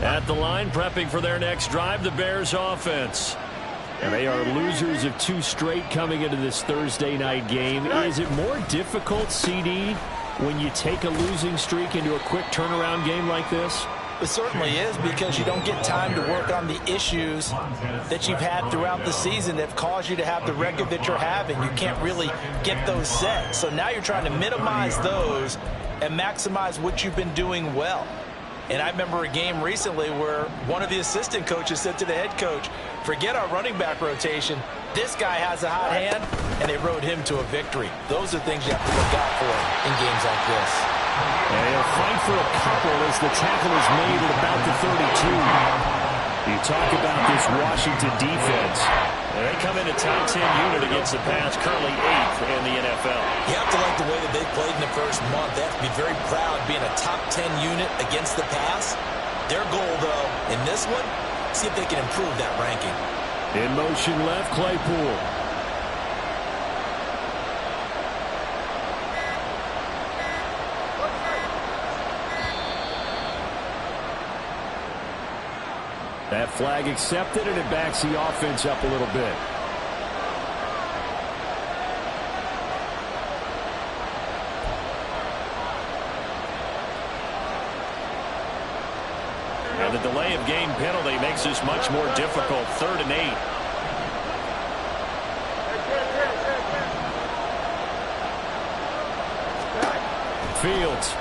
At the line, prepping for their next drive, the Bears offense. And they are losers of 2 straight coming into this Thursday night game. Is it more difficult, CD, when you take a losing streak into a quick turnaround game like this? It certainly is, because you don't get time to work on the issues that you've had throughout the season that have caused you to have the record that you're having. You can't really get those set. So now you're trying to minimize those and maximize what you've been doing well. And I remember a game recently where one of the assistant coaches said to the head coach, forget our running back rotation. This guy has a hot hand, and they rode him to a victory. Those are things you have to look out for in games like this. And he'll fight for a couple as the tackle is made at about the 32. You talk about this Washington defense. They come in a top 10 unit against the pass, currently 8th in the NFL. You have to like the way that they played in the first month. They have to be very proud being a top 10 unit against the pass. Their goal, though, in this one, see if they can improve that ranking. In motion left, Claypool. That flag accepted, and it backs the offense up a little bit. And the delay of game penalty makes this much more difficult. 3rd and 8. Fields.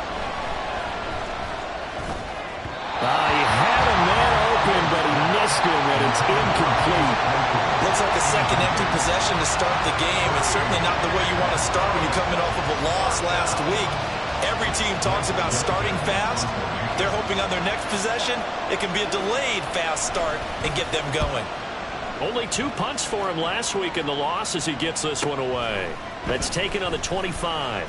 He had him there open, but he missed him, and it's incomplete. Looks like a second empty possession to start the game. It's certainly not the way you want to start when you're coming off of a loss last week. Every team talks about starting fast. They're hoping on their next possession it can be a delayed fast start and get them going. Only 2 punts for him last week in the loss as he gets this one away. That's taken on the 25.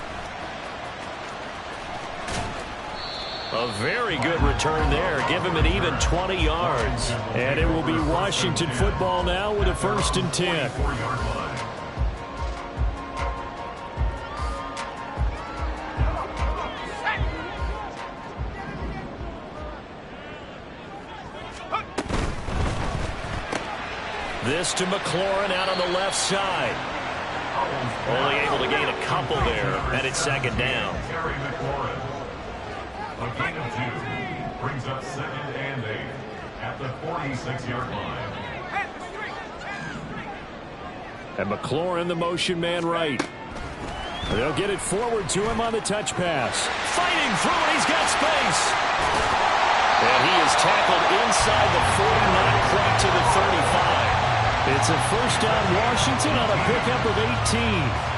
A very good return there. Give him an even 20 yards. And it will be Washington football now with a 1st and 10. This to McLaurin out on the left side. Only able to gain a couple there, and it's 2nd down. A gain of 2 brings up 2nd and 8 at the 46-yard line. And McLaurin, the motion man right. They'll get it forward to him on the touch pass. Fighting through, and he's got space. And he is tackled inside the 40, not quite to the 35. It's a 1st down Washington on a pickup of 18.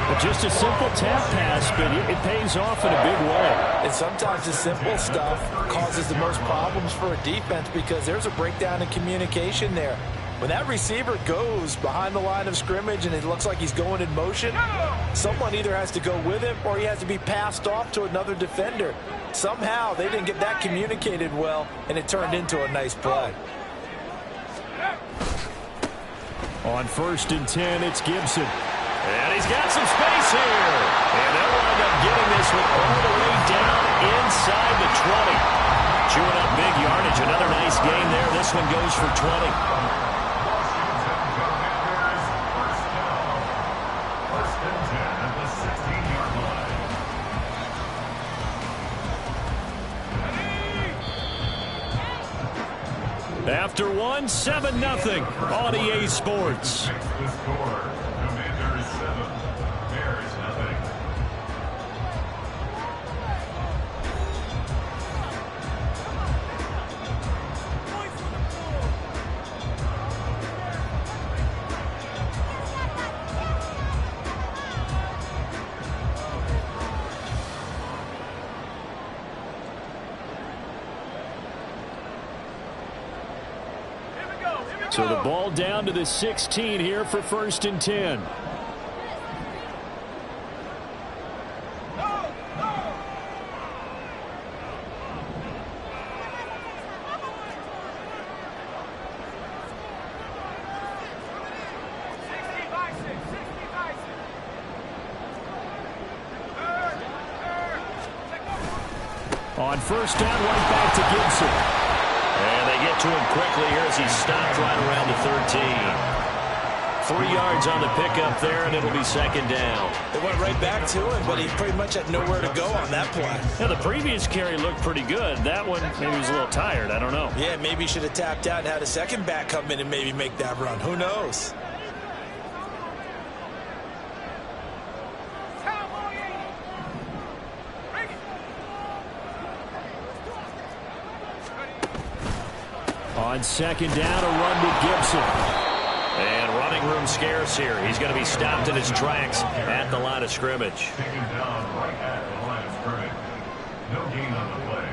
But just a simple tap pass, but it pays off in a big way. And sometimes the simple stuff causes the most problems for a defense because there's a breakdown in communication there. When that receiver goes behind the line of scrimmage and it looks like he's going in motion, someone either has to go with him or he has to be passed off to another defender. Somehow they didn't get that communicated well, and it turned into a nice play. On 1st and 10, it's Gibson. And he's got some space here. And they'll wind up getting this one all the way down inside the 20. Chewing up big yardage. Another nice gain there. This one goes for 20. After 1, 7-0 on EA Sports. The score, Commanders 7, Bears nothing. So the ball down to the 16 here for 1st and 10. On 1st down, right back to Gibson. get to him quickly here as he's stopped right around the 13. 3 yards on the pickup there, and it'll be second down. They went right back to him, but he pretty much had nowhere to go on that play. Yeah, the previous carry looked pretty good. That one, maybe he was a little tired. I don't know. Yeah, maybe he should have tapped out and had a second back come in and maybe make that run. Who knows? On second down, a run with Gibson. And running room scarce here. He's going to be stopped in his tracks at the line of scrimmage. Taken down right at the line of scrimmage. No gain on the play.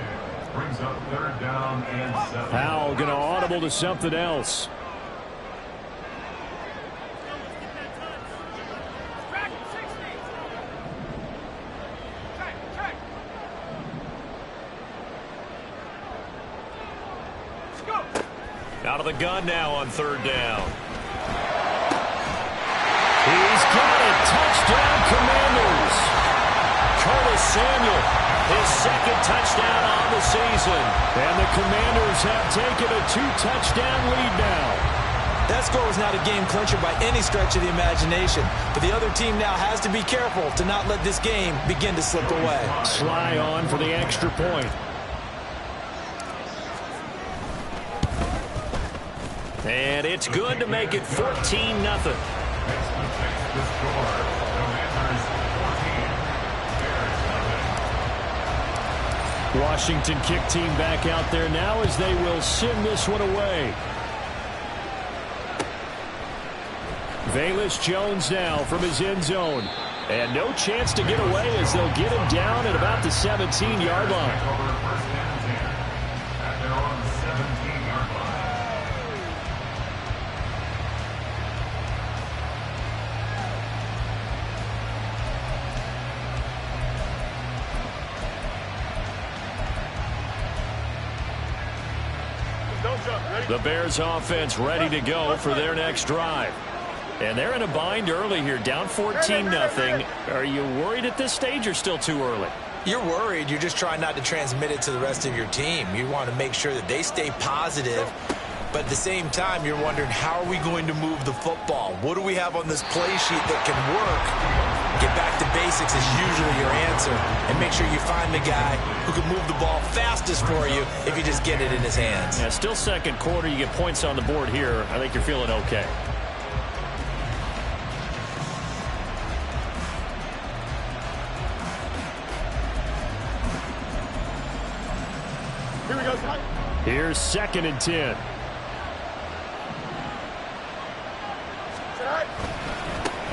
Brings up third down and 7. Powell going to audible to something else. Out of the gun now on third down. He's got it. Touchdown, Commanders. Curtis Samuel, his second touchdown on the season. And the Commanders have taken a 2-touchdown lead now. That score was not a game clincher by any stretch of the imagination. But the other team now has to be careful to not let this game begin to slip away. Sly on for the extra point. And it's good to make it 14-0. Washington kick team back out there now as they will send this one away. Velus Jones now from his end zone. And no chance to get away as they'll get him down at about the 17-yard line. The Bears offense ready to go for their next drive. And they're in a bind early here, down 14-0. Are you worried at this stage or still too early? You're worried. You're just trying not to transmit it to the rest of your team. You want to make sure that they stay positive. But at the same time, you're wondering, how are we going to move the football? What do we have on this play sheet that can work? Get back to basics is usually your answer. And make sure you find the guy who can move the ball fastest for you if you just get it in his hands. Yeah, still second quarter. You get points on the board here. I think you're feeling okay. Here we go, Scott. Here's 2nd and 10.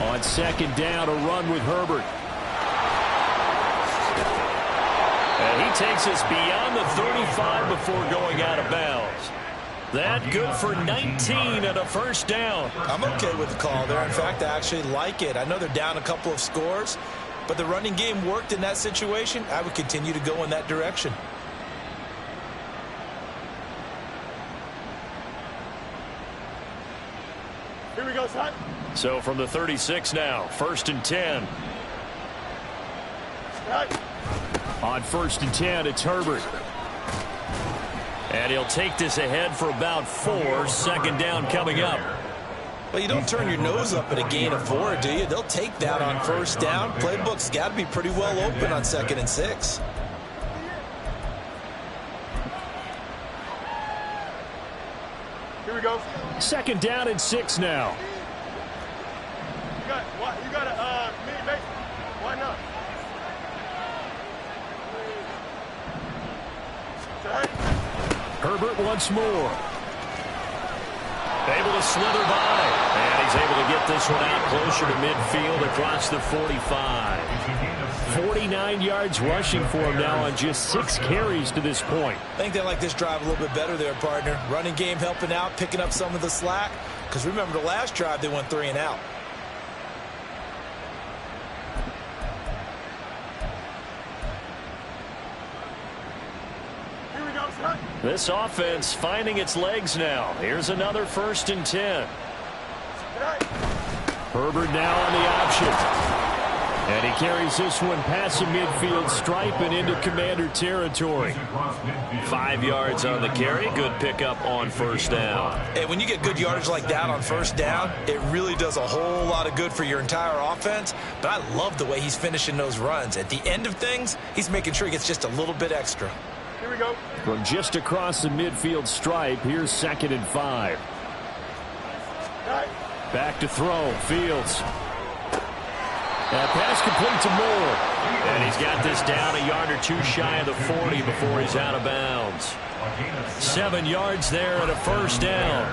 On second down, a run with Herbert. And he takes us beyond the 35 before going out of bounds. That good for 19 and a first down. I'm okay with the call there. In fact, I actually like it. I know they're down a couple of scores, but the running game worked in that situation. I would continue to go in that direction. Here we go, son. So from the 36 now, 1st and 10. Right. On 1st and 10, it's Herbert. And he'll take this ahead for about 4. 2nd down coming up. Well, you don't turn your nose up at a gain of 4, do you? They'll take that on 1st down. Playbook's got to be pretty well open on 2nd and 6. Here we go. 2nd down and 6 now. You got a mini base. Why not? Herbert once more. Able to slither by. And he's able to get this one out closer to midfield across the 45. 49 yards rushing for him now on just 6 carries to this point. I think they like this drive a little bit better there, partner. Running game helping out, picking up some of the slack. Because remember, the last drive, they went 3 and out. This offense finding its legs now. Here's another 1st and 10. Herbert now on the option. And he carries this one past the midfield stripe and into Commander territory. 5 yards on the carry. Good pickup on first down. And when you get good yardage like that on first down, it really does a whole lot of good for your entire offense. But I love the way he's finishing those runs. At the end of things, he's making sure he gets just a little bit extra. Here we go. From just across the midfield stripe, here's 2nd and 5. Back to throw. Fields. That pass complete to Moore. And he's got this down a yard or two shy of the 40 before he's out of bounds. 7 yards there and a first down.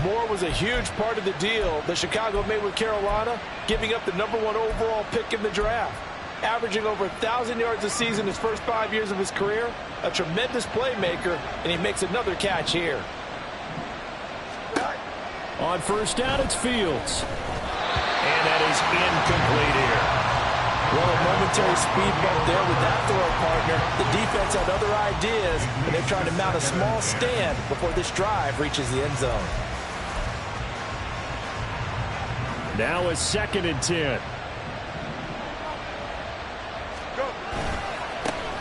Moore was a huge part of the deal that Chicago made with Carolina, giving up the #1 overall pick in the draft. Averaging over 1,000 yards a season his first 5 years of his career, a tremendous playmaker, and he makes another catch here. On first down, it's Fields. And that is incomplete here. Well, a momentary speed bump there with that throw partner. The defense had other ideas, and they're trying to mount a small stand before this drive reaches the end zone. Now a 2nd and 10.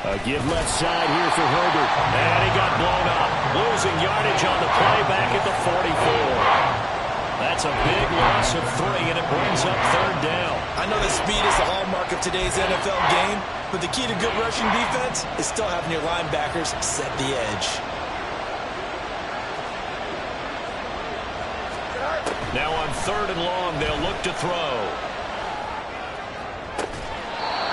A give left side here for Herbert. And he got blown up. Losing yardage on the play back at the 44. That's a big loss of 3, and it brings up 3rd down. I know that speed is the hallmark of today's NFL game, but the key to good rushing defense is still having your linebackers set the edge. Now on 3rd and long, they'll look to throw.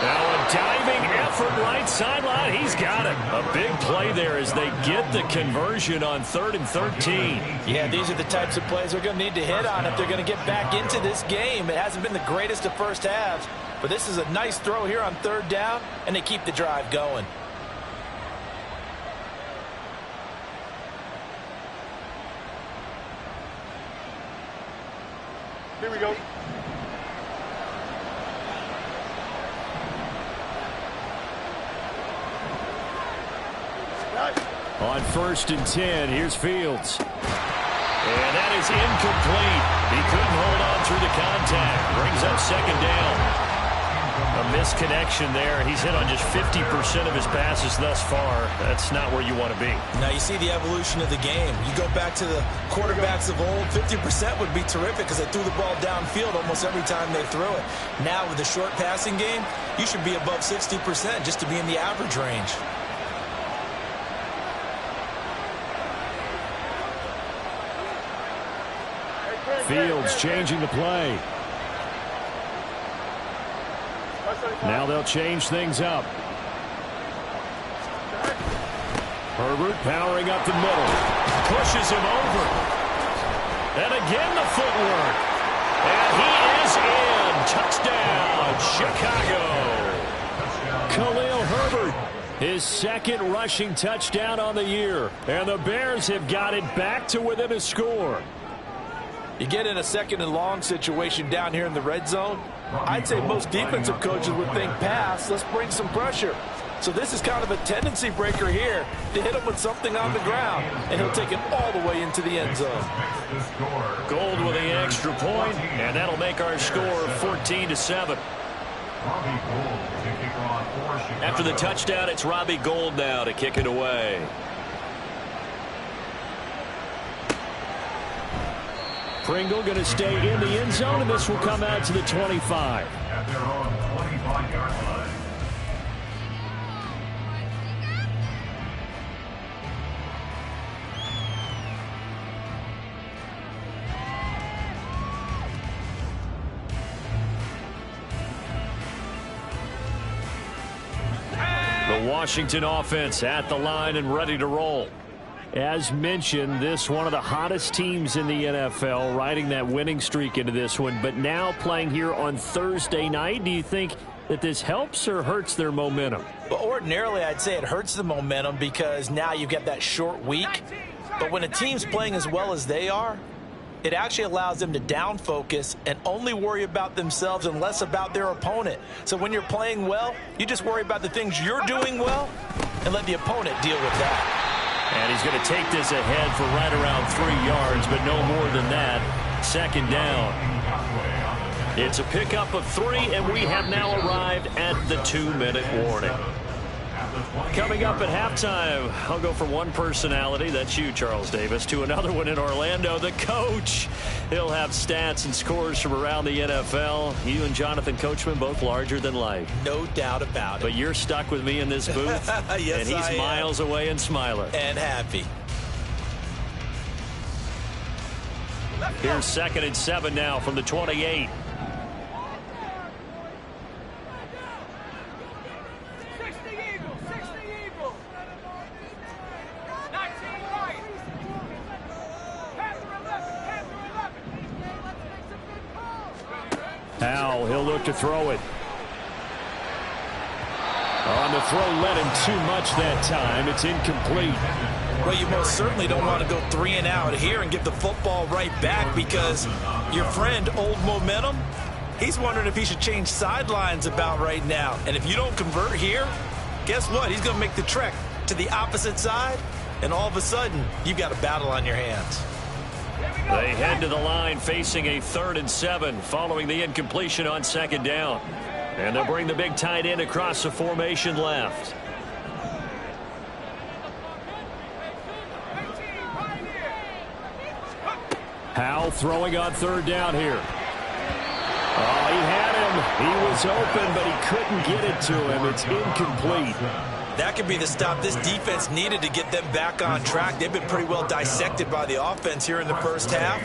Now a diving effort right sideline. He's got it. A big play there as they get the conversion on 3rd and 13. Yeah, these are the types of plays they're going to need to hit on if they're going to get back into this game. It hasn't been the greatest of first halves, but this is a nice throw here on 3rd down, and they keep the drive going. Here we go. On 1st and 10, here's Fields. And that is incomplete. He couldn't hold on through the contact. Brings up 2nd down. A misconnection there. He's hit on just 50% of his passes thus far. That's not where you want to be. Now you see the evolution of the game. You go back to the quarterbacks of old, 50% would be terrific because they threw the ball downfield almost every time they threw it. Now with the short passing game, you should be above 60% just to be in the average range. Fields changing the play. Now they'll change things up. Herbert powering up the middle. Pushes him over. And again the footwork. And he is in. Touchdown, Chicago. Khalil Herbert, his 2nd rushing touchdown on the year. And the Bears have got it back to within a score. You get in a 2nd and long situation down here in the red zone, I'd say most defensive coaches would think pass, let's bring some pressure. So this is kind of a tendency breaker here to hit him with something on the ground, and he'll take it all the way into the end zone. Gold with the extra point, and that'll make our score 14-7. After the touchdown, it's Robbie Gould now to kick it away. Pringle going to stay in the end zone, and this will come out to the 25. At their own 25-yard line. The Washington offense at the line and ready to roll. As mentioned, this one of the hottest teams in the NFL, riding that winning streak into this one, but now playing here on Thursday night. Do you think that this helps or hurts their momentum? Well, ordinarily, I'd say it hurts the momentum because now you've got that short week. But when a team's playing as well as they are, it actually allows them to down focus and only worry about themselves and less about their opponent. So when you're playing well, you just worry about the things you're doing well and let the opponent deal with that. And he's going to take this ahead for right around 3 yards, but no more than that. 2nd down. It's a pickup of 3, and we have now arrived at the 2-minute warning. Coming up at halftime, I'll go from one personality, that's you, Charles Davis, to another one in Orlando, the coach. He'll have stats and scores from around the NFL. You and Jonathan Coachman, both larger than life. No doubt about it. But you're stuck with me in this booth, yes, and he's miles away and smiling. And happy. Here's 2nd and 7 now from the 28. Now he'll look to throw it. On the throw, led him too much that time. It's incomplete. Well, you most certainly don't want to go 3 and out here and give the football right back, because your friend, Old Momentum, he's wondering if he should change sidelines about right now. And if you don't convert here, guess what? He's going to make the trek to the opposite side, and all of a sudden, you've got a battle on your hands. They head to the line facing a 3rd and 7 following the incompletion on 2nd down. And they'll bring the big tight end across the formation left. Howe throwing on 3rd down here. Oh, he had him. He was open, but he couldn't get it to him. It's incomplete. That could be the stop this defense needed to get them back on track. They've been pretty well dissected by the offense here in the first half.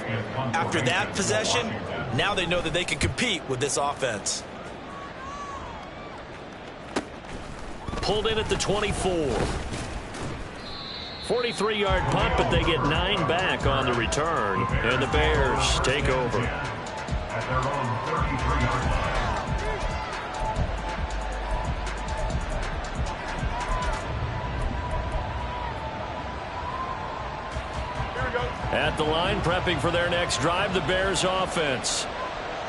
After that possession, now they know that they can compete with this offense. Pulled in at the 24. 43-yard punt, but they get 9 back on the return. And the Bears take over. At their own 33-yard line. At the line, prepping for their next drive, the Bears offense.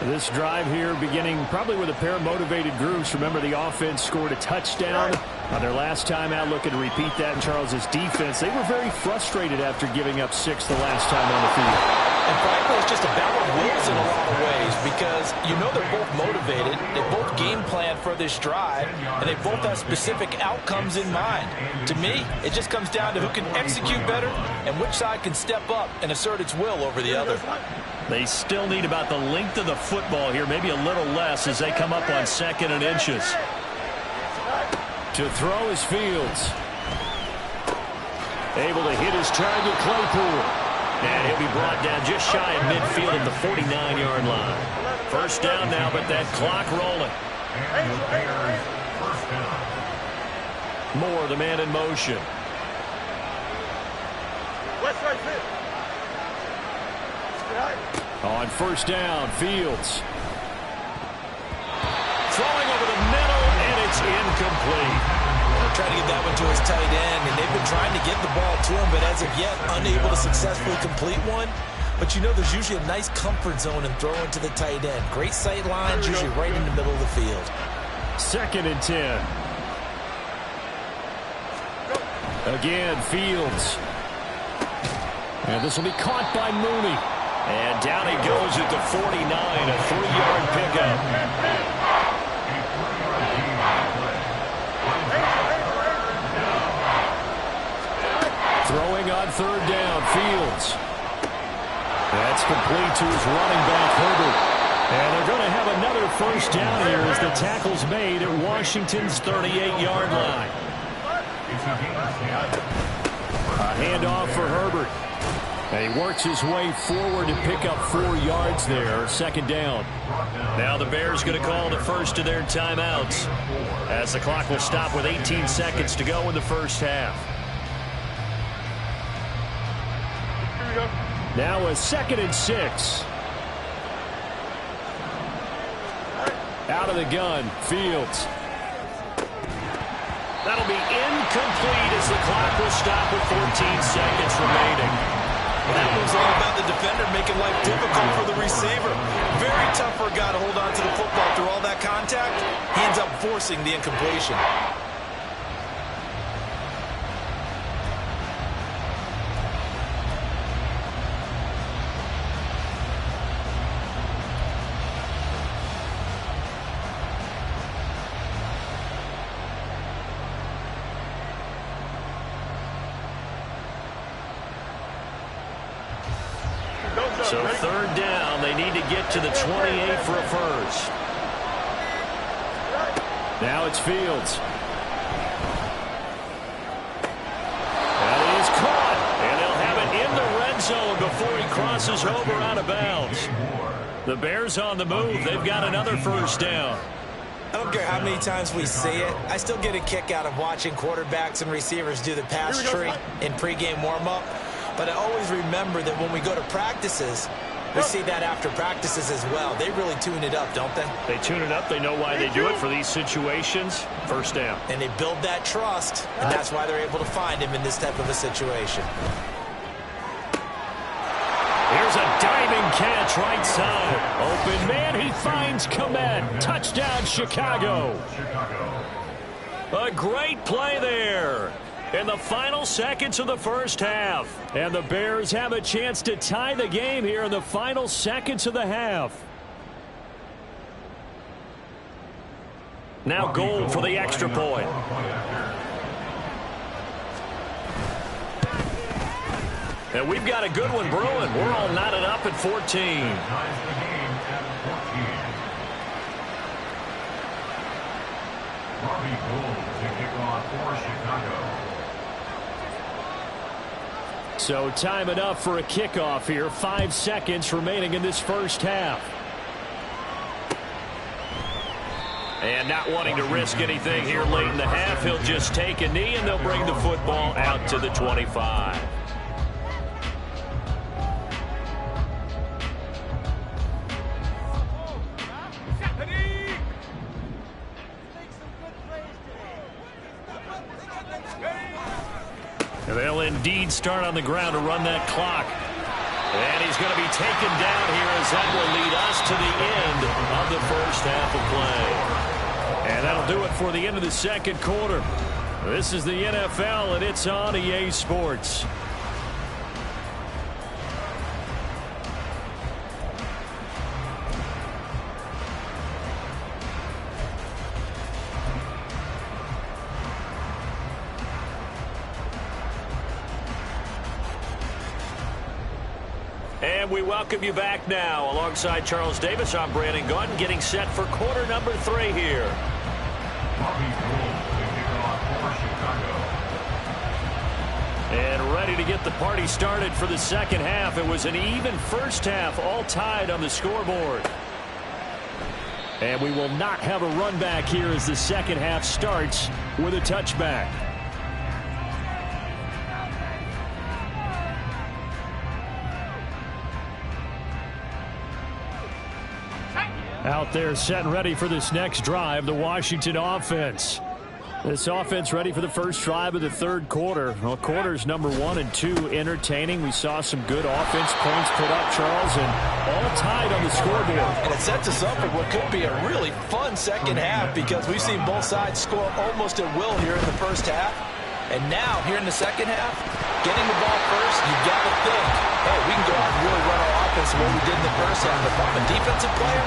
This drive here beginning probably with a pair of motivated groups. Remember, the offense scored a touchdown on their last time out, looking to repeat that in Charles's defense. They were very frustrated after giving up 6 the last time on the field. And frankly, it's just a battle of wills in a lot of ways, because you know they're both motivated, they both game plan for this drive, and they both have specific outcomes in mind. To me, it just comes down to who can execute better and which side can step up and assert its will over the other. They still need about the length of the football here, maybe a little less as they come up on 2nd and inches. To throw is Fields. Able to hit his target, Claypool. And he'll be brought down just shy of midfield at the 49-yard line. 1st down now, but that clock rolling. Moore, the man in motion. On 1st down, Fields. Throwing over the middle, and it's incomplete. Trying to get that one to his tight end, and they've been trying to get the ball to him, but as of yet, unable to successfully complete one. But you know there's usually a nice comfort zone in throwing to the tight end. Great sight lines, usually right in the middle of the field. 2nd and 10. Again, Fields. And this will be caught by Mooney. And down he goes at the 49, a 3-yard pickup. Throwing on 3rd down, Fields. That's complete to his running back, Herbert. And they're going to have another 1st down here as the tackle's made at Washington's 38-yard line. A handoff for Herbert. And he works his way forward to pick up 4 yards there, 2nd down. Now the Bears going to call the first of their timeouts as the clock will stop with 18 seconds to go in the first half. Now a 2nd and 6. Out of the gun, Fields. That'll be incomplete as the clock will stop with 14 seconds remaining. Well, that move's all about the defender making life difficult for the receiver. Very tough for a guy to hold on to the football through all that contact. He ends up forcing the incompletion. So third down, they need to get to the 28 for a first. Now it's Fields. That is caught. And they'll have it in the red zone before he crosses over out of bounds. The Bears on the move. They've got another first down. I don't care how many times we see it. I still get a kick out of watching quarterbacks and receivers do the pass tree in pregame warm-up. But I always remember that when we go to practices, we see that after practices as well. They really tune it up, don't they? They tune it up. They know why they do it for these situations. First down. And they build that trust, and that's why they're able to find him in this type of a situation. Here's a diving catch right side. Open man, he finds Komet. Touchdown, Chicago. A great play there in the final seconds of the first half. And the Bears have a chance to tie the game here in the final seconds of the half. Now goal for the extra point. And we've got a good one brewing. We're all knotted up at 14. So time enough for a kickoff here. 5 seconds remaining in this first half. And not wanting to risk anything here late in the half, he'll just take a knee and they'll bring the football out to the 25. And they'll indeed start on the ground to run that clock. And he's going to be taken down here as that will lead us to the end of the first half of play. And that'll do it for the end of the second quarter. This is the NFL, and it's on EA Sports. And we welcome you back now. Alongside Charles Davis, I'm Brandon Gaudin, getting set for quarter number 3 here. And ready to get the party started for the second half. It was an even first half, all tied on the scoreboard. And we will not have a run back here as the second half starts with a touchback. Out there set and ready for this next drive, the Washington offense. This offense ready for the first drive of the third quarter. Well, quarters number 1 and 2 entertaining. We saw some good offense points put up, Charles, and all tied on the scoreboard. And it sets us up for what could be a really fun second half because we've seen both sides score almost at will here in the first half. And now, here in the second half, getting the ball first, you've got to think, hey, we can go out and really run our offense the way we did in the first half. If I'm a defensive player,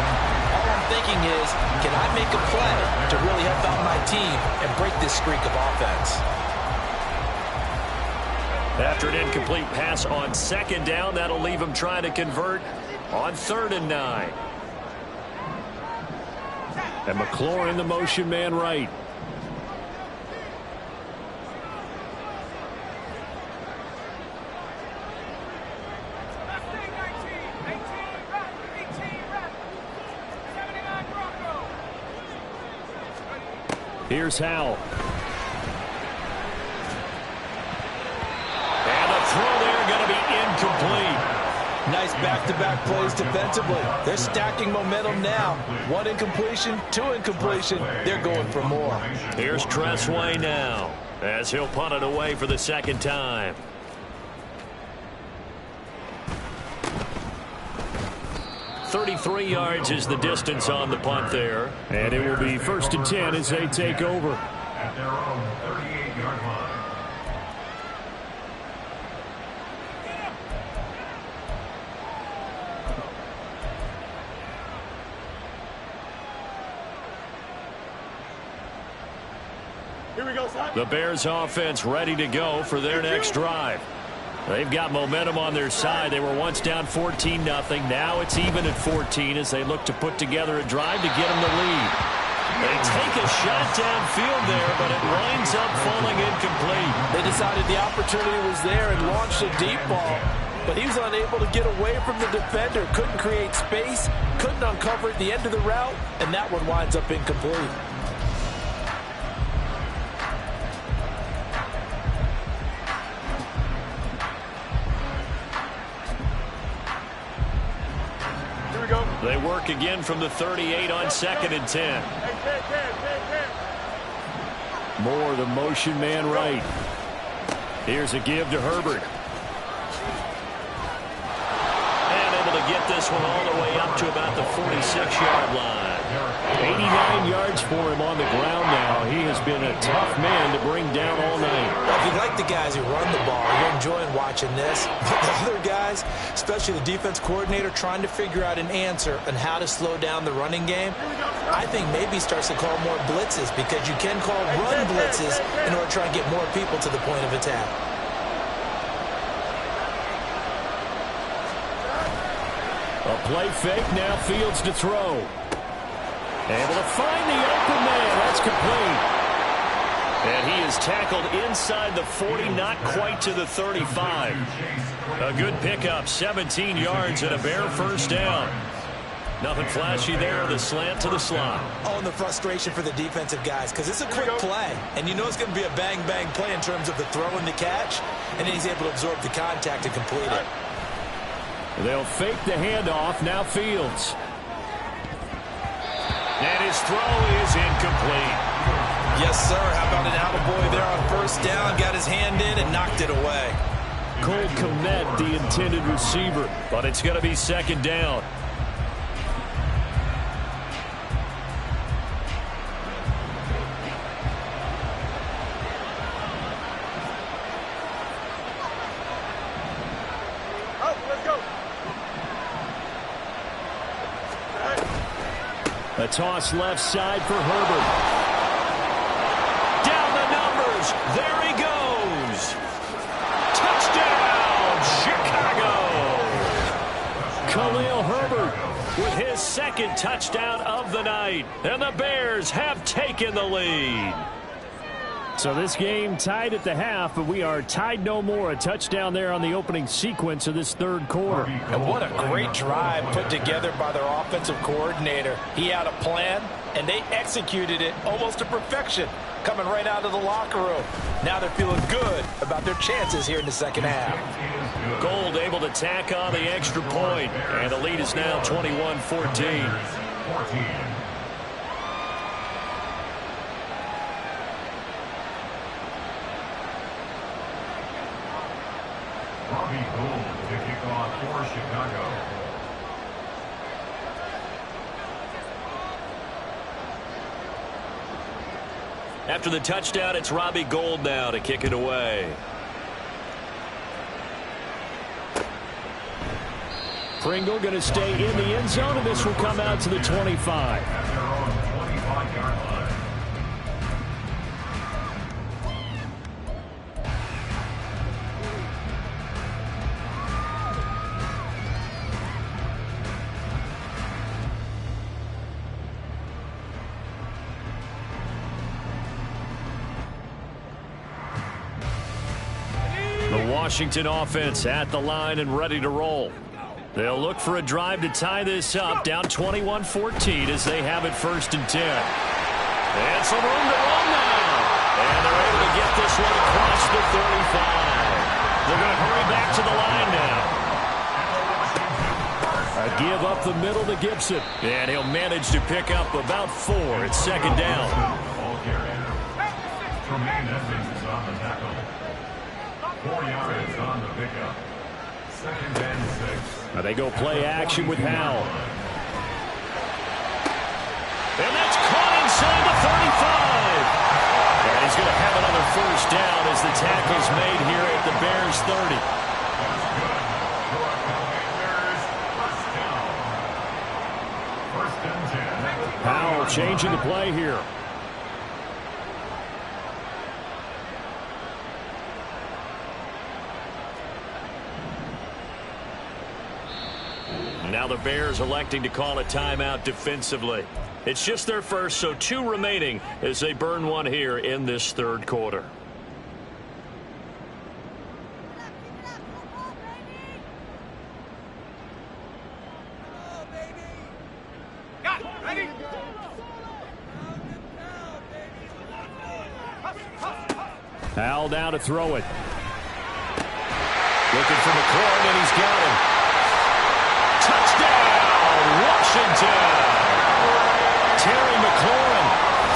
all I'm thinking is, can I make a play to really help out my team and break this streak of offense? After an incomplete pass on second down, that'll leave him trying to convert on 3rd and 9. And McLaurin, the motion man right. Here's Howell. And the throw there going to be incomplete. Nice back-to-back plays defensively. They're stacking momentum now. 1 incompletion, 2 incompletion. They're going for more. Here's Tressway now as he'll punt it away for the second time. .33 yards is the distance on the punt there. And it will be 1st and 10 as they take over. At their own 38-yard line. Here we go, son. The Bears offense ready to go for their next drive. They've got momentum on their side. They were once down 14-0. Now it's even at 14 as they look to put together a drive to get them the lead. They take a shot downfield there, but it winds up falling incomplete. They decided the opportunity was there and launched a deep ball, but he was unable to get away from the defender. Couldn't create space, couldn't uncover at the end of the route, and that one winds up incomplete. They work again from the 38 on 2nd and 10. Moore, the motion man right. Here's a give to Herbert. And able to get this one all the way up to about the 46-yard line. 89 yards for him on the ground now. He has been a tough man to bring down all night. Well, if you like the guys who run the ball, you're enjoying watching this. But the other guys, especially the defense coordinator, trying to figure out an answer on how to slow down the running game, I think maybe starts to call more blitzes, because you can call run blitzes in order to try and get more people to the point of attack. A play fake, now Fields to throw. Able to find the open man. That's complete. And he is tackled inside the 40, not quite to the 35. A good pickup, 17 yards and a bare first down. Nothing flashy there, the slant to the slot. Oh, and the frustration for the defensive guys, because it's a quick play, and you know it's going to be a bang-bang play in terms of the throw and the catch, and then he's able to absorb the contact and complete it. They'll fake the handoff, now Fields. And his throw is incomplete. Yes, sir. How about an attaboy there on first down? Got his hand in and knocked it away. Cole Kmet, the intended receiver, but it's going to be 2nd down. A toss left side for Herbert. Down the numbers. There he goes. Touchdown, Chicago. Khalil Herbert with his 2nd touchdown of the night. And the Bears have taken the lead. So this game tied at the half, but we are tied no more. A touchdown there on the opening sequence of this 3rd quarter. And what a great drive put together by their offensive coordinator. He had a plan, and they executed it almost to perfection, coming right out of the locker room. Now they're feeling good about their chances here in the 2nd half. Gold able to tack on the extra point, and the lead is now 21-14. Robbie Gould to kick off for Chicago. After the touchdown, it's Robbie Gould now to kick it away. Pringle going to stay in the end zone, and this will come out to the 25. At their own 25-yard line. Washington offense at the line and ready to roll. They'll look for a drive to tie this up, down 21-14 as they have it 1st and 10. And some room to run now. And they're able to get this one across the 35. They're going to hurry back to the line now. A give up the middle to Gibson. And he'll manage to pick up about 4. It's 2nd down. Tremaine Edmonds is on the tackle. 4 yards on the pickup. 2nd and 6. Now they go play action with Howell. And that's caught inside the 35. And he's going to have another first down as the tackle's made here at the Bears 30. That's good. For the Commanders, first down. 1st and 10. Howell changing the play here. Now the Bears electing to call a timeout defensively. It's just their first, so 2 remaining as they burn one here in this third quarter. Howell down to throw it. Looking for McLaurin, and he's got him. Touchdown, Washington. Terry McLaurin,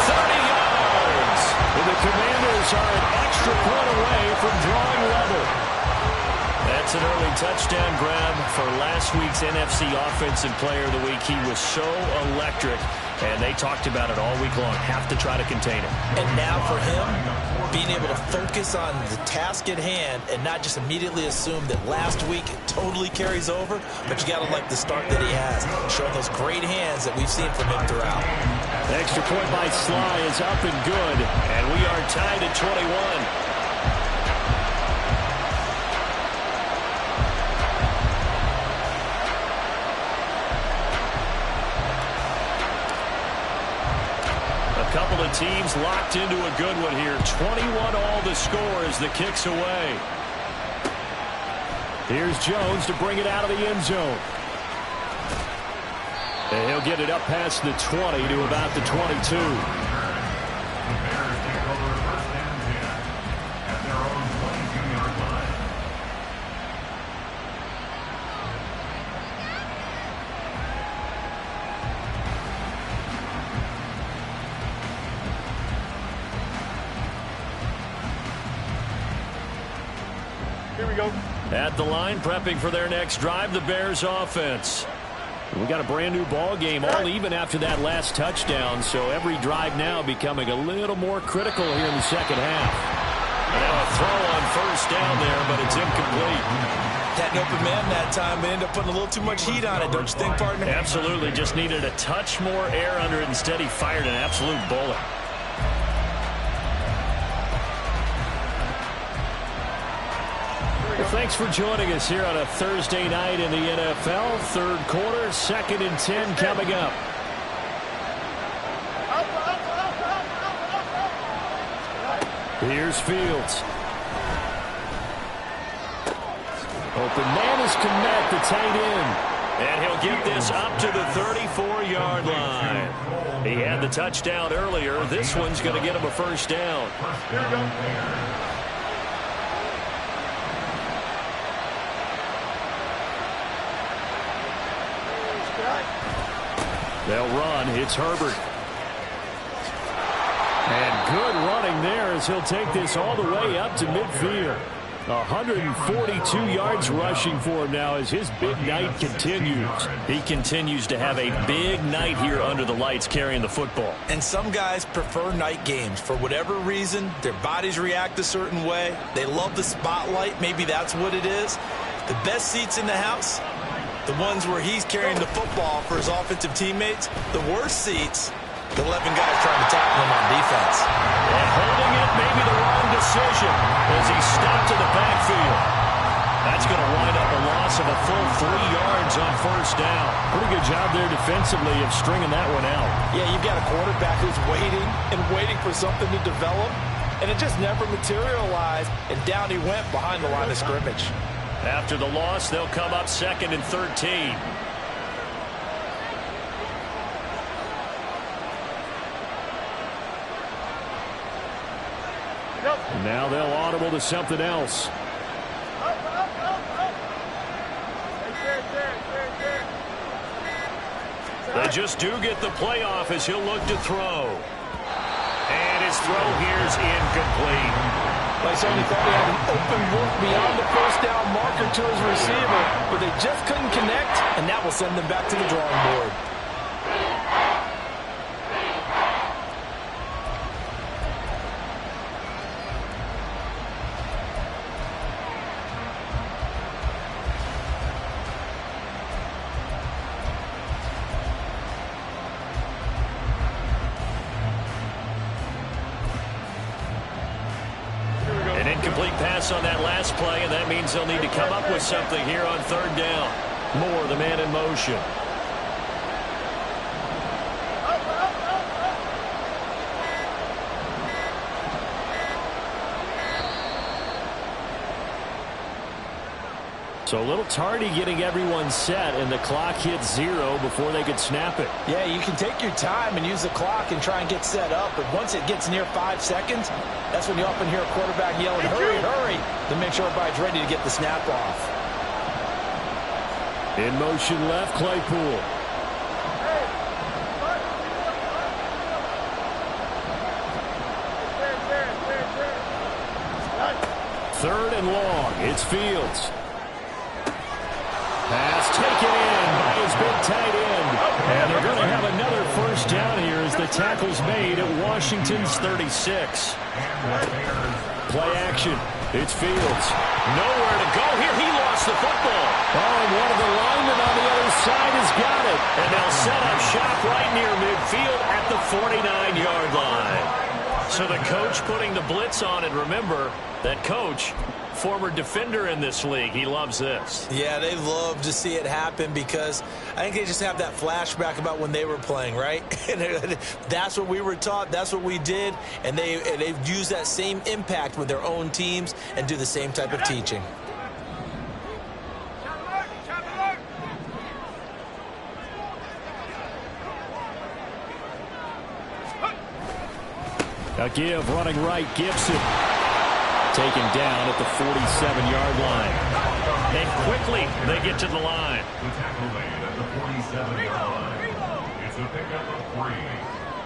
30 yards. And the Commanders are an extra point away from drawing level. That's an early touchdown grab for last week's NFC Offensive Player of the Week. He was so electric, and they talked about it all week long. Have to try to contain him. And now for him, being able to focus on the task at hand and not just immediately assume that last week it totally carries over, but you got to like the start that he has, showing those great hands that we've seen from him throughout. Extra point by Sly is up and good, and we are tied at 21. Couple of teams locked into a good one here. 21 all the score as the kick's away. Here's Jones to bring it out of the end zone. And he'll get it up past the 20 to about the 22. At the line, prepping for their next drive, the Bears offense. We got a brand new ball game, all even after that last touchdown, so every drive now becoming a little more critical here in the second half. Now a throw on first down there, but it's incomplete. Had an open man that time, but ended up putting a little too much heat on it, don't you think, partner? Absolutely, just needed a touch more air under it. Instead, he fired an absolute bullet. Thanks for joining us here on a Thursday night in the NFL. Third quarter, 2nd and 10 coming up. Here's Fields. Open man is Kmet, the tight end. And he'll get this up to the 34-yard line. He had the touchdown earlier. This one's going to get him a first down. They'll run. It's Herbert. And good running there as he'll take this all the way up to midfield. 142 yards rushing for him now as his big night continues. He continues to have a big night here under the lights carrying the football. And some guys prefer night games. For whatever reason, their bodies react a certain way. They love the spotlight. Maybe that's what it is. The best seats in the house, the ones where he's carrying the football for his offensive teammates. The worst seats, the 11 guys trying to tackle him on defense. And holding it, maybe the wrong decision as he stopped in the backfield. That's going to wind up a loss of a full 3 yards on first down. Pretty good job there defensively of stringing that one out. Yeah, you've got a quarterback who's waiting and waiting for something to develop, and it just never materialized, and down he went behind the line of scrimmage. After the loss, they'll come up 2nd and 13. And now they'll audible to something else. They just do get the playoff as he'll look to throw. And his throw here's incomplete. They certainly thought they had an open look beyond the first down marker to his receiver, but they just couldn't connect, and that will send them back to the drawing board. Incomplete pass on that last play, and that means they'll need to come up with something here on third down. Moore, the man in motion. So a little tardy getting everyone set, and the clock hits 0 before they could snap it. Yeah, you can take your time and use the clock and try and get set up, but once it gets near 5 seconds, that's when you often hear a quarterback yelling, hurry, hurry, to make sure everybody's ready to get the snap off. In motion left, Claypool. Third and long. It's Fields. Pass taken in by his big tight end. And they're going to have another first down here as the tackle's made at Washington's 36. Play action. It's Fields. Nowhere to go here. He lost the football. Oh, and one of the linemen on the other side has got it. And they'll set up shop right near midfield at the 49-yard line. So the coach putting the blitz on, and remember, that coach, former defender in this league. He loves this. Yeah, they love to see it happen because I think they just have that flashback about when they were playing, right? That's what we were taught. That's what we did. And they've used that same impact with their own teams and do the same type of teaching. A give running right, Gibson. Taken down at the 47-yard line. And quickly they get to the line. The tackle made at the 47-yard line. It's a pickup of 3.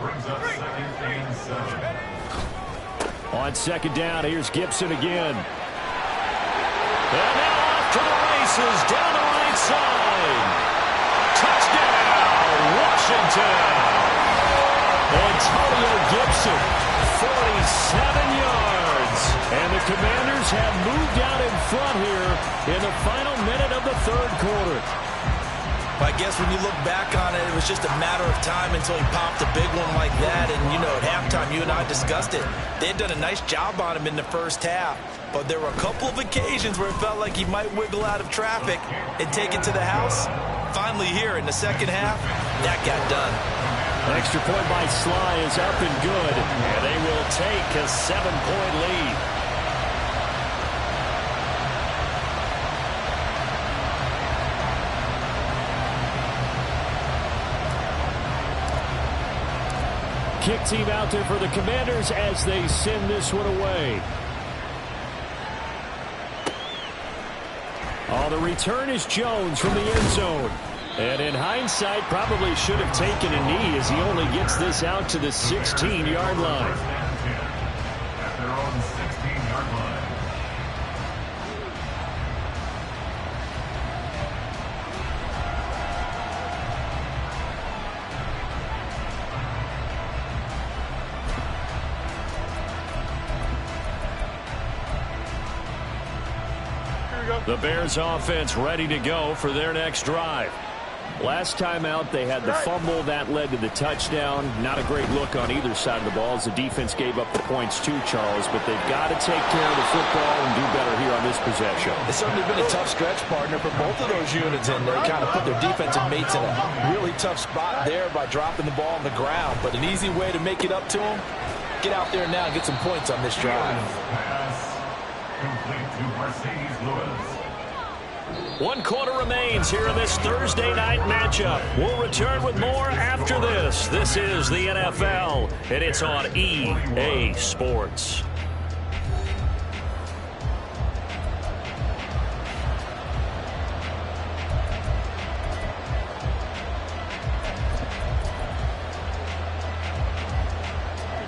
Brings up 2nd and 7. On second down, here's Gibson again. And now off to the races down the right side. Touchdown, Washington. Antonio Gibson, 47 yards. and the Commanders have moved out in front here in the final minute of the third quarter. I guess when you look back on it, it was just a matter of time until he popped a big one like that. And, you know, at halftime, you and I discussed it. They had done a nice job on him in the first half. But there were a couple of occasions where it felt like he might wiggle out of traffic and take it to the house. Finally here in the second half, that got done. Extra point by Sly is up and good. And they will take a 7-point lead. Kick team out there for the Commanders as they send this one away. Oh, the return is Jones from the end zone. And in hindsight, probably should have taken a knee as he only gets this out to the 16-yard line. At their own 16-yard line. The Bears offense ready to go for their next drive. Last time out, they had the fumble. That led to the touchdown. Not a great look on either side of the ball as the defense gave up the points too, Charles. But they've got to take care of the football and do better here on this possession. It's certainly been a tough stretch, partner, for both of those units, and they kind of put their defensive mates in a really tough spot there by dropping the ball on the ground. But an easy way to make it up to them, get out there now and get some points on this drive. Pass complete to Mercedes-Lewis. 1 quarter remains here in this Thursday night matchup. We'll return with more after this. This is the NFL, and it's on EA Sports.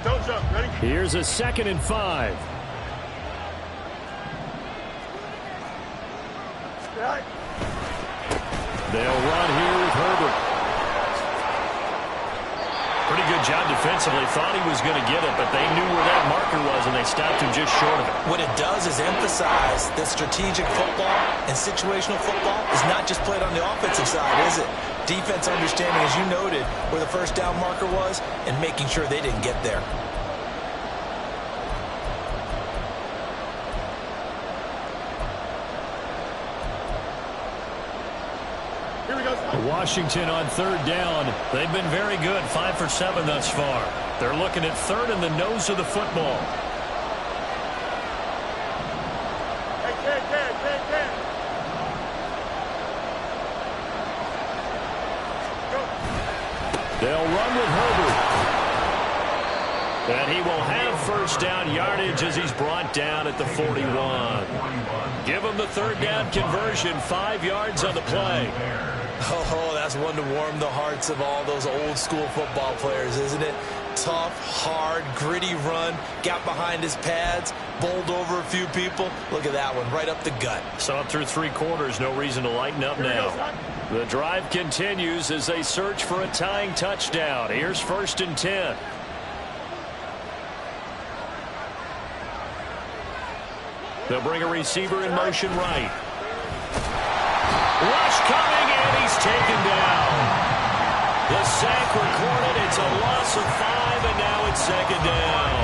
Don't jump. Ready? Here's a 2nd and 5. Right. They'll run here with Herbert. Pretty good job defensively. Thought he was going to get it, but they knew where that marker was, and they stopped him just short of it. What it does is emphasize that strategic football and situational football is not just played on the offensive side, is it? Defense understanding, as you noted, where the first down marker was and making sure they didn't get there. Here we go. Washington on third down. They've been very good, 5 for 7 thus far. They're looking at third in the nose of the football. They'll run with Herbert. And he will have first down yardage as he's brought down at the 41. Give him the third down conversion, 5 yards on the play. Oh, that's one to warm the hearts of all those old school football players, isn't it? Tough, hard, gritty run, got behind his pads, bowled over a few people. Look at that one, right up the gut. So up through 3 quarters, no reason to lighten up now. The drive continues as they search for a tying touchdown. Here's 1st and 10. They'll bring a receiver in motion right. Rush coming, and he's taken down. The sack recorded. It's a loss of 5, and now it's 2nd down.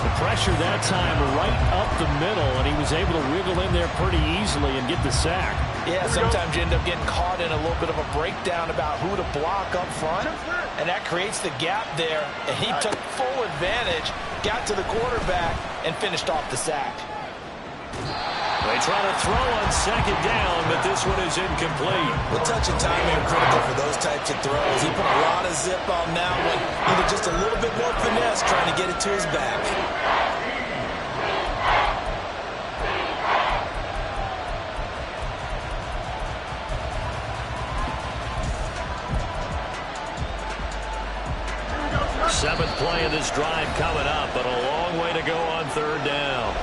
The pressure that time right up the middle, and he was able to wiggle in there pretty easily and get the sack. Yeah, sometimes you end up getting caught in a little bit of a breakdown about who to block up front, and that creates the gap there, and he took full advantage, got to the quarterback, and finished off the sack. They try to throw on 2nd down, but this one is incomplete. Well, touch and timing are critical for those types of throws. He put a lot of zip on that one. Needed just a little bit more finesse trying to get it to his back. Seventh play of this drive coming up, but a long way to go on 3rd down.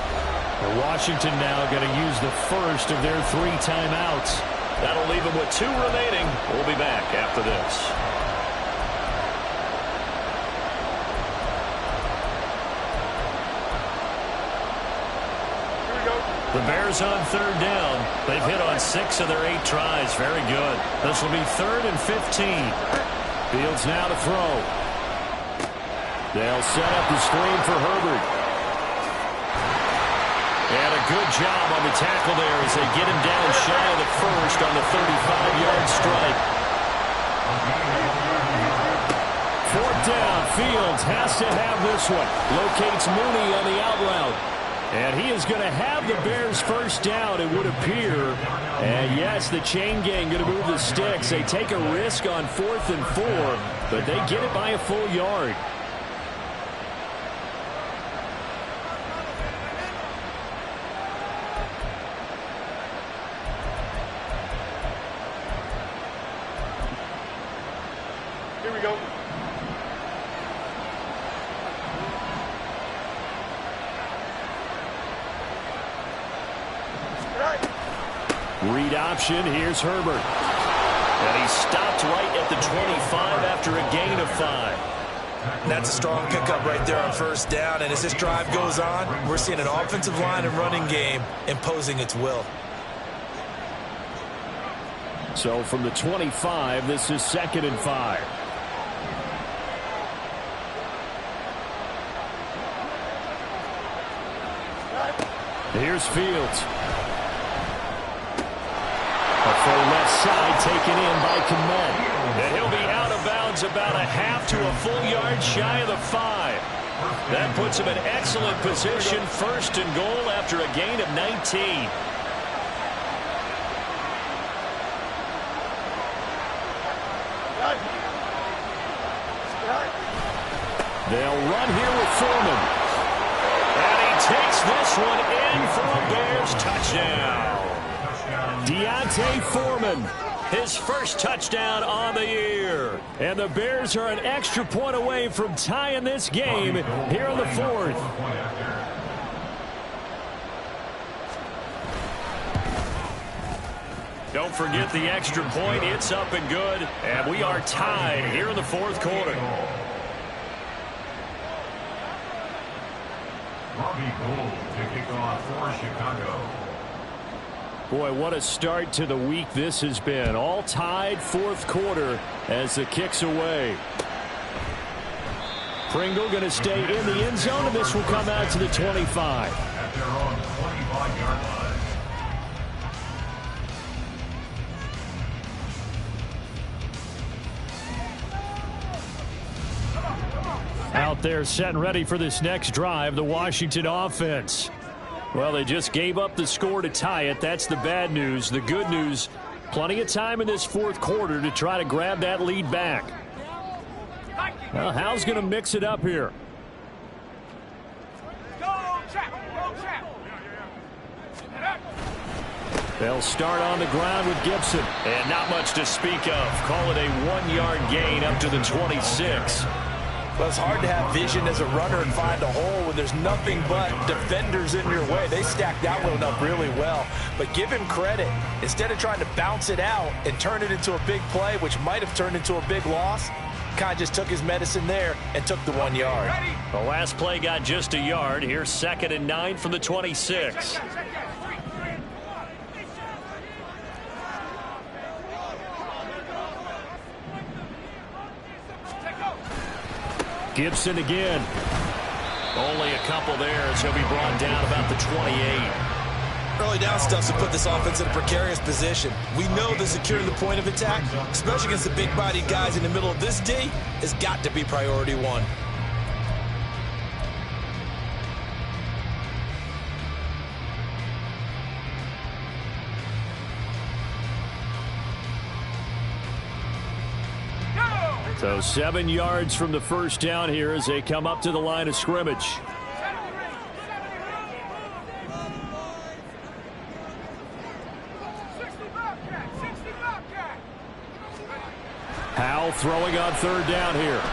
And Washington now going to use the first of their 3 timeouts. That'll leave them with 2 remaining. We'll be back after this. Here we go. The Bears on 3rd down. They've hit on 6 of their 8 tries. Very good. This will be 3rd and 15. Fields now to throw. They'll set up the screen for Herbert. And a good job on the tackle there as they get him down shy of the first on the 35-yard strike. 4th down. Fields has to have this one. Locates Mooney on the out route. And he is going to have the Bears first down, it would appear. And yes, the chain gang going to move the sticks. They take a risk on 4th and 4, but they get it by a full yard. Here we go. Read option. Here's Herbert. And he stopped right at the 25 after a gain of 5. That's a strong pickup right there on 1st down. And as this drive goes on, we're seeing an offensive line and running game imposing its will. So from the 25, this is 2nd and 5. Here's Fields. A full left side taken in by Kmet. And he'll be out of bounds about a half to a full yard shy of the 5. That puts him in excellent position, 1st and goal after a gain of 19. They'll run here with Foreman. And he takes this one in for a Bears touchdown. Deontay Foreman, his first touchdown on the year. And the Bears are an extra point away from tying this game here in the 4th. Don't forget the extra point. It's up and good. And we are tied here in the 4th quarter. Robbie Gould to kick off for Chicago. Boy, what a start to the week this has been. All tied 4th quarter as the kick's away. Pringle going to stay in the end zone, and this will come out to the 25. At their own 25-yard line. out there setting ready for this next drive, the Washington offense. Well, they just gave up the score to tie it. That's the bad news. The good news, plenty of time in this fourth quarter to try to grab that lead back. Well, Hal's going to mix it up here. They'll start on the ground with Gibson. And not much to speak of. Call it a 1-yard gain up to the 26. Well, it's hard to have vision as a runner and find a hole when there's nothing but defenders in your way. They stacked that one up really well. But give him credit. Instead of trying to bounce it out and turn it into a big play, which might have turned into a big loss, kind of just took his medicine there and took the 1 yard. The last play got just a yard. Here's 2nd and 9 from the 26. Gibson again. Only a couple there as he'll be brought down about the 28. Early down stuff to put this offense in a precarious position. We know that securing the point of attack, especially against the big-bodied guys in the middle of this D, has got to be priority one. So 7 yards from the first down here as they come up to the line of scrimmage. Hal throwing on 3rd down here.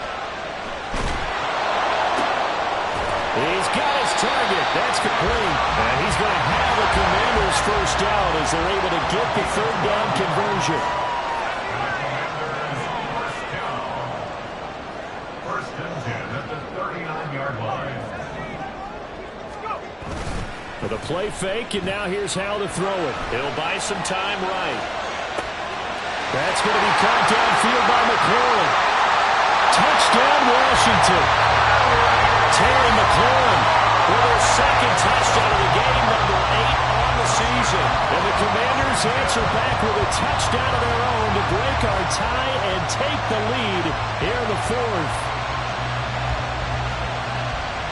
He's got his target. That's complete. And he's going to have the Commanders' first down as they're able to get the 3rd down conversion. For the play fake, and now here's how to throw it. He'll buy some time right. That's going to be caught downfield by McLaurin. Touchdown, Washington. Terry McLaurin with their 2nd touchdown of the game, number 8 on the season. And the Commanders answer back with a touchdown of their own to break our tie and take the lead here in the 4th.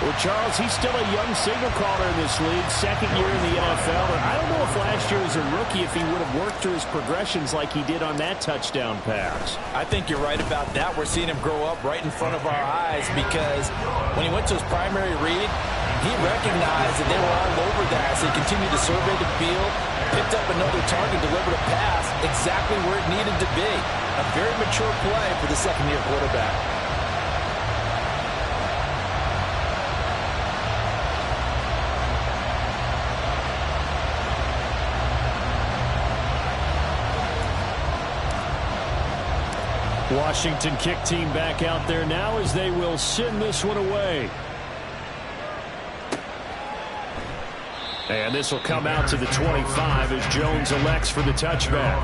Well, Charles, he's still a young signal caller in this league, 2nd year in the NFL. And I don't know if last year as a rookie, if he would have worked through his progressions like he did on that touchdown pass. I think you're right about that. We're seeing him grow up right in front of our eyes because when he went to his primary read, he recognized that they were all over that. So he continued to survey the field, picked up another target, delivered a pass exactly where it needed to be. A very mature play for the 2nd-year quarterback. Washington kick team back out there now as they will send this one away. And this will come out to the 25 as Jones elects for the touchback.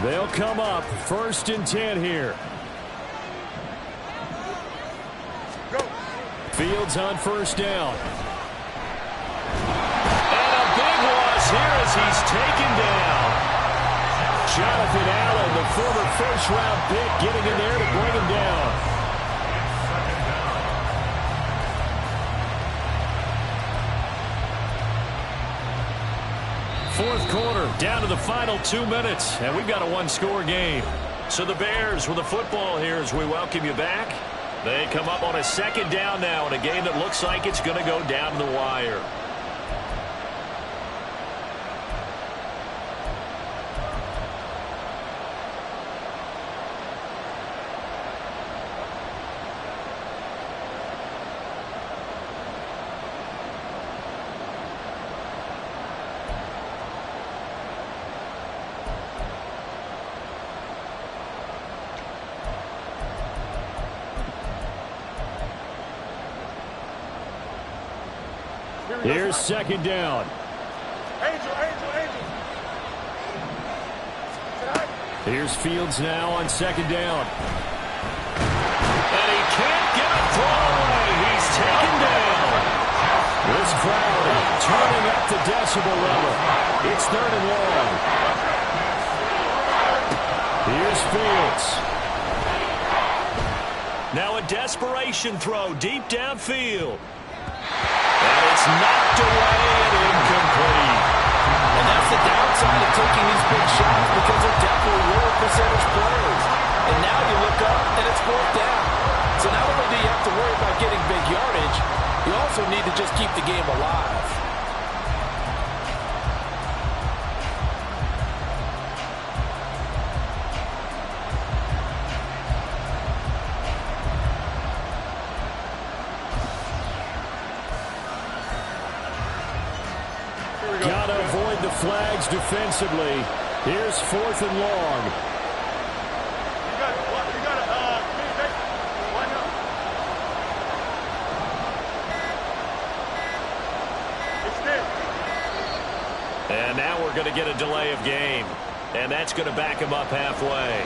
They'll come up 1st and 10 here. Go. Fields on 1st down. And a big loss here as he's taken down. Jonathan Allen, the former 1st-round pick, getting in there to bring him down. Fourth quarter, down to the final 2 minutes, and we've got a 1-score game. So the Bears with the football here as we welcome you back. They come up on a 2nd down now in a game that looks like it's going to go down to the wire. Here's second down. Angel. Here's Fields now on second down. And he can't get a throw away. He's taken down. This crowd turning up the decibel level. It's third and long. Here's Fields. Now a desperation throw deep downfield. And it's knocked away and incomplete. And that's the downside of taking these big shots because they're definitely lower percentage plays. And now you look up and it's fourth down. So not only do you have to worry about getting big yardage, you also need to just keep the game alive. Got to avoid the flags defensively. Here's fourth and long. You got it. Why not? It's there. And now we're going to get a delay of game. And that's going to back him up halfway.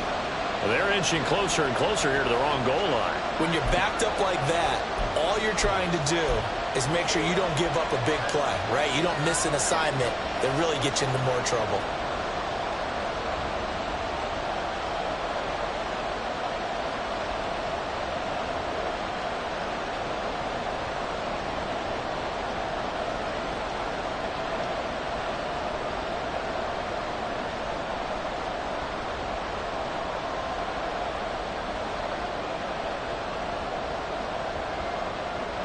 Well, they're inching closer and closer here to the wrong goal line. When you're backed up like that, all you're trying to do is make sure you don't give up a big play, right? You don't miss an assignment that really gets you into more trouble.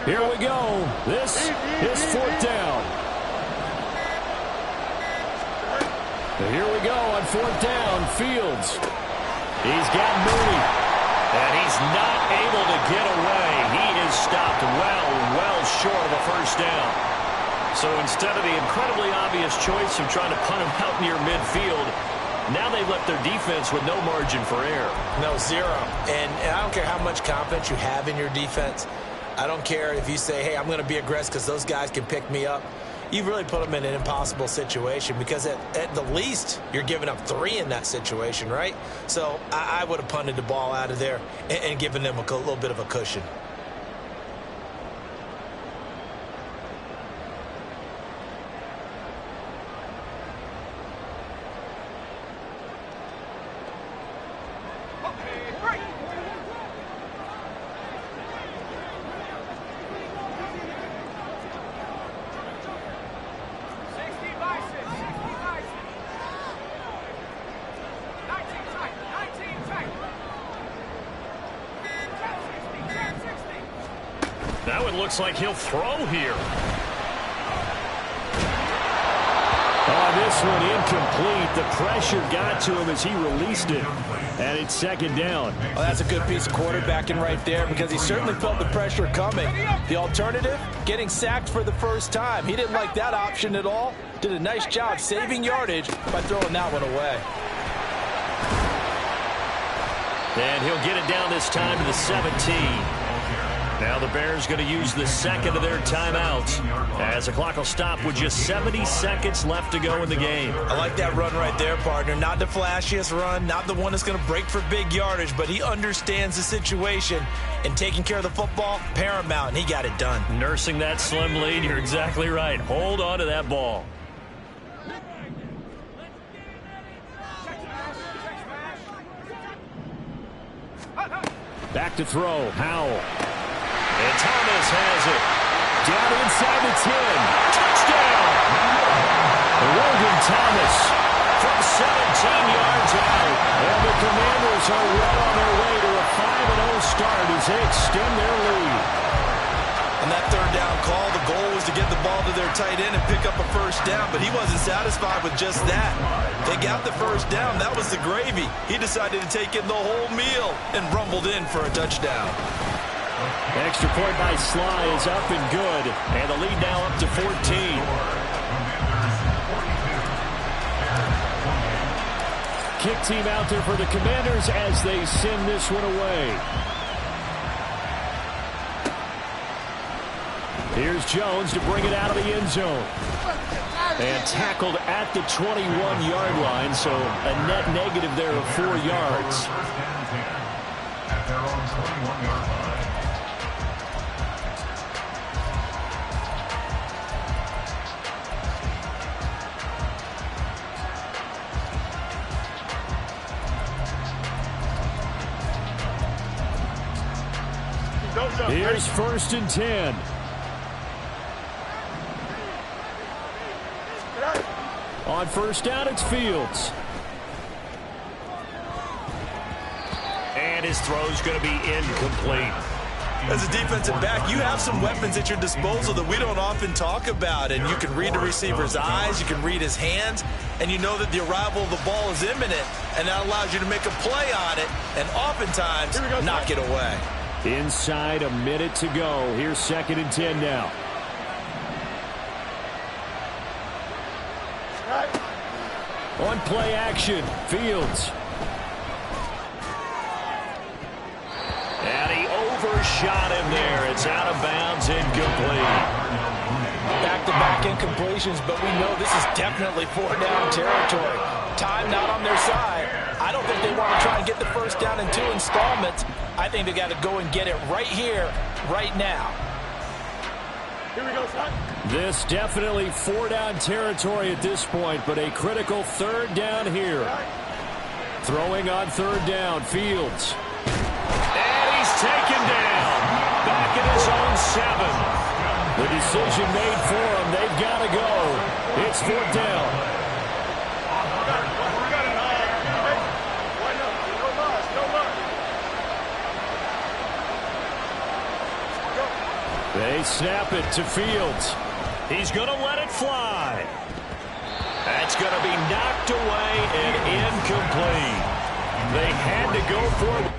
Here we go. This is fourth down. Here we go on fourth down. Fields. He's got Mooney. And he's not able to get away. He is stopped well short of a first down. So instead of the incredibly obvious choice of trying to punt him out near midfield, now they've left their defense with no margin for error. No, zero. And I don't care how much confidence you have in your defense. I don't care if you say, hey, I'm going to be aggressive because those guys can pick me up. You've really put them in an impossible situation because at the least you're giving up 3 in that situation, right? So I would have punted the ball out of there and given them a little bit of a cushion. Now it looks like he'll throw here. This one incomplete. The pressure got to him as he released it. And it's second down. Well, that's a good piece of quarterbacking right there because he certainly felt the pressure coming. The alternative, getting sacked for the first time. He didn't like that option at all. Did a nice job saving yardage by throwing that one away. And he'll get it down this time to the 17. Now the Bears going to use the second of their timeouts as the clock will stop with just 70 seconds left to go in the game. I like that run right there, partner. Not the flashiest run, not the one that's going to break for big yardage, but he understands the situation, and taking care of the football, paramount, and he got it done. Nursing that slim lead, you're exactly right. Hold on to that ball. Back to throw. Howell. And Thomas has it. Down inside the 10. Touchdown! Logan Thomas from 17 yards out. And the Commanders are well on their way to a 5-0 start as they extend their lead. On that third down call, the goal was to get the ball to their tight end and pick up a first down, but he wasn't satisfied with just that. They got the first down. That was the gravy. He decided to take in the whole meal and rumbled in for a touchdown. Extra point by Sly is up and good, and the lead now up to 14. Kick team out there for the Commanders as they send this one away. Here's Jones to bring it out of the end zone. And tackled at the 21-yard line, so a net negative there of 4 yards. At their own 21-yard line. Here's 1st and 10. On 1st down, it's Fields. And his throw's going to be incomplete. As a defensive back, you have some weapons at your disposal that we don't often talk about. And you can read the receiver's eyes, you can read his hands, and you know that the arrival of the ball is imminent, and that allows you to make a play on it and oftentimes knock it away. Inside a minute to go. Here's 2nd and 10 now. On play action, Fields. And he overshot him there. It's out of bounds, incomplete. Back-to-back incompletions, but we know this is definitely 4-down territory. Time not on their side. I don't think they want to try and get the 1st down in 2 installments. I think they got to go and get it right here, right now. Here we go, son. This definitely 4-down territory at this point, but a critical 3rd down here. Throwing on 3rd down, Fields. And he's taken down. Back at his own 7. The decision made for them. They've got to go. It's 4th down. They snap it to Fields. He's going to let it fly. That's going to be knocked away and incomplete. They had to go for it.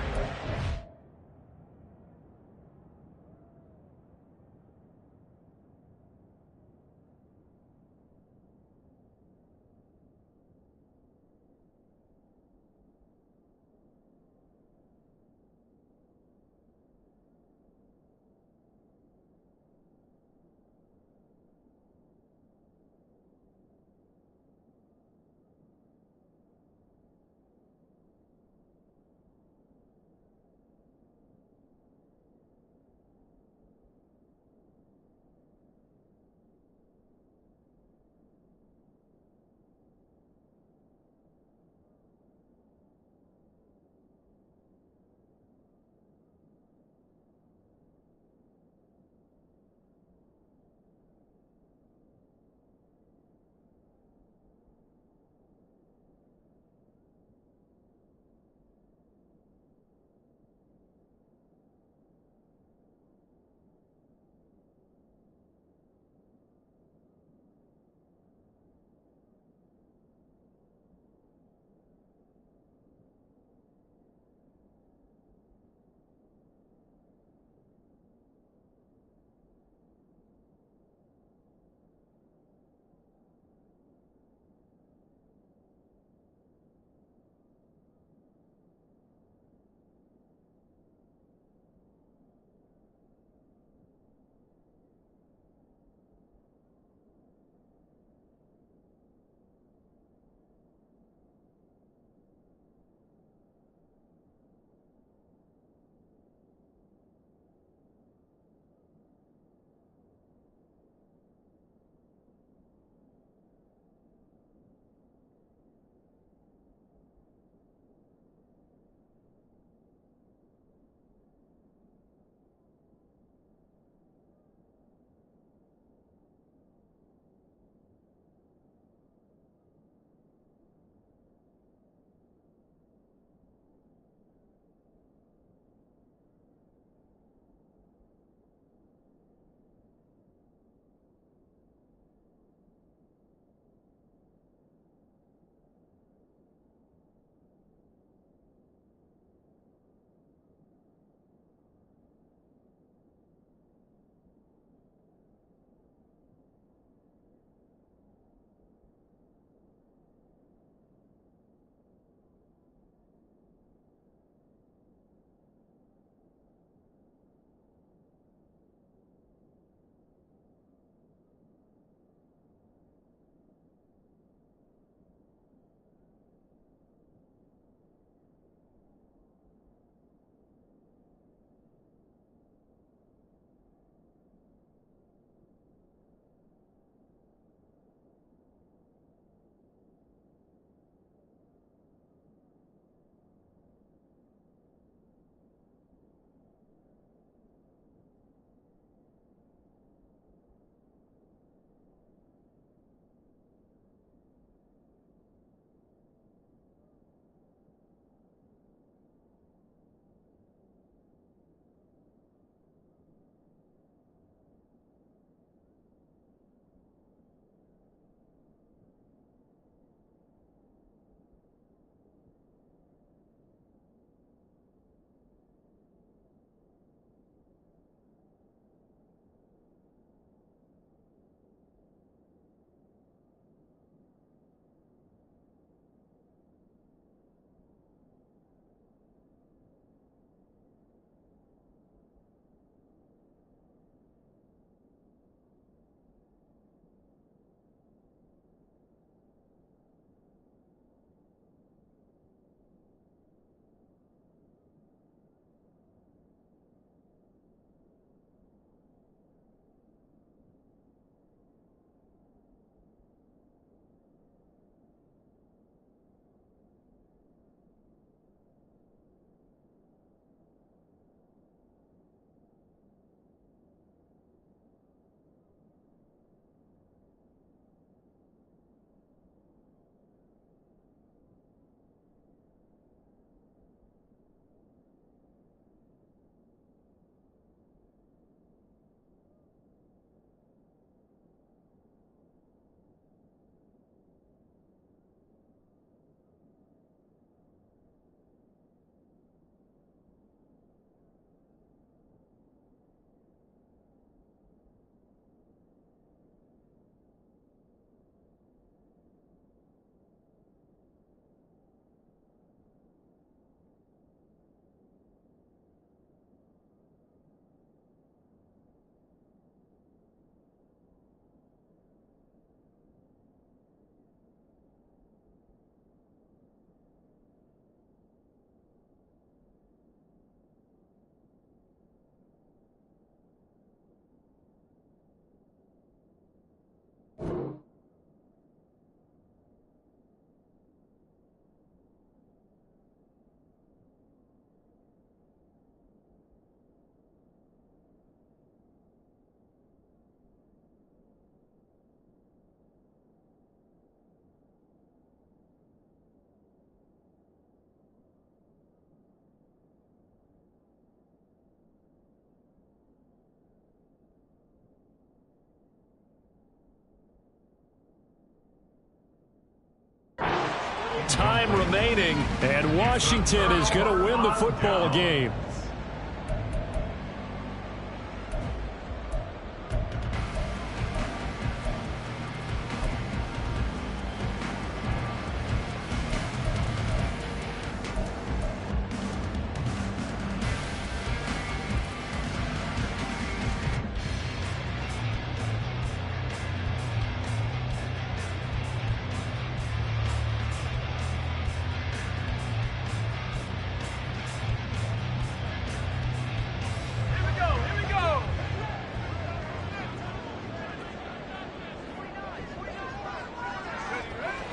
Time remaining, and Washington is going to win the football game.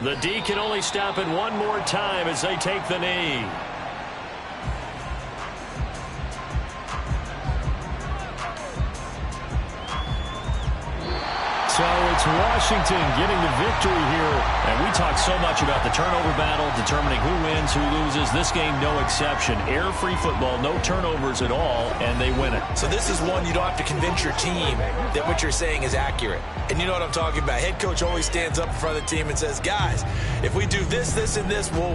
The D can only stop it one more time as they take the knee. So it's Washington getting the victory here. And we talk so much about the turnover battle, determining who wins, who loses. This game, no exception. Air-free football, no turnovers at all, and they win it. So this is one you don't have to convince your team that what you're saying is accurate. And you know what I'm talking about. Head coach always stands up in front of the team and says, guys, if we do this, this, and this, we'll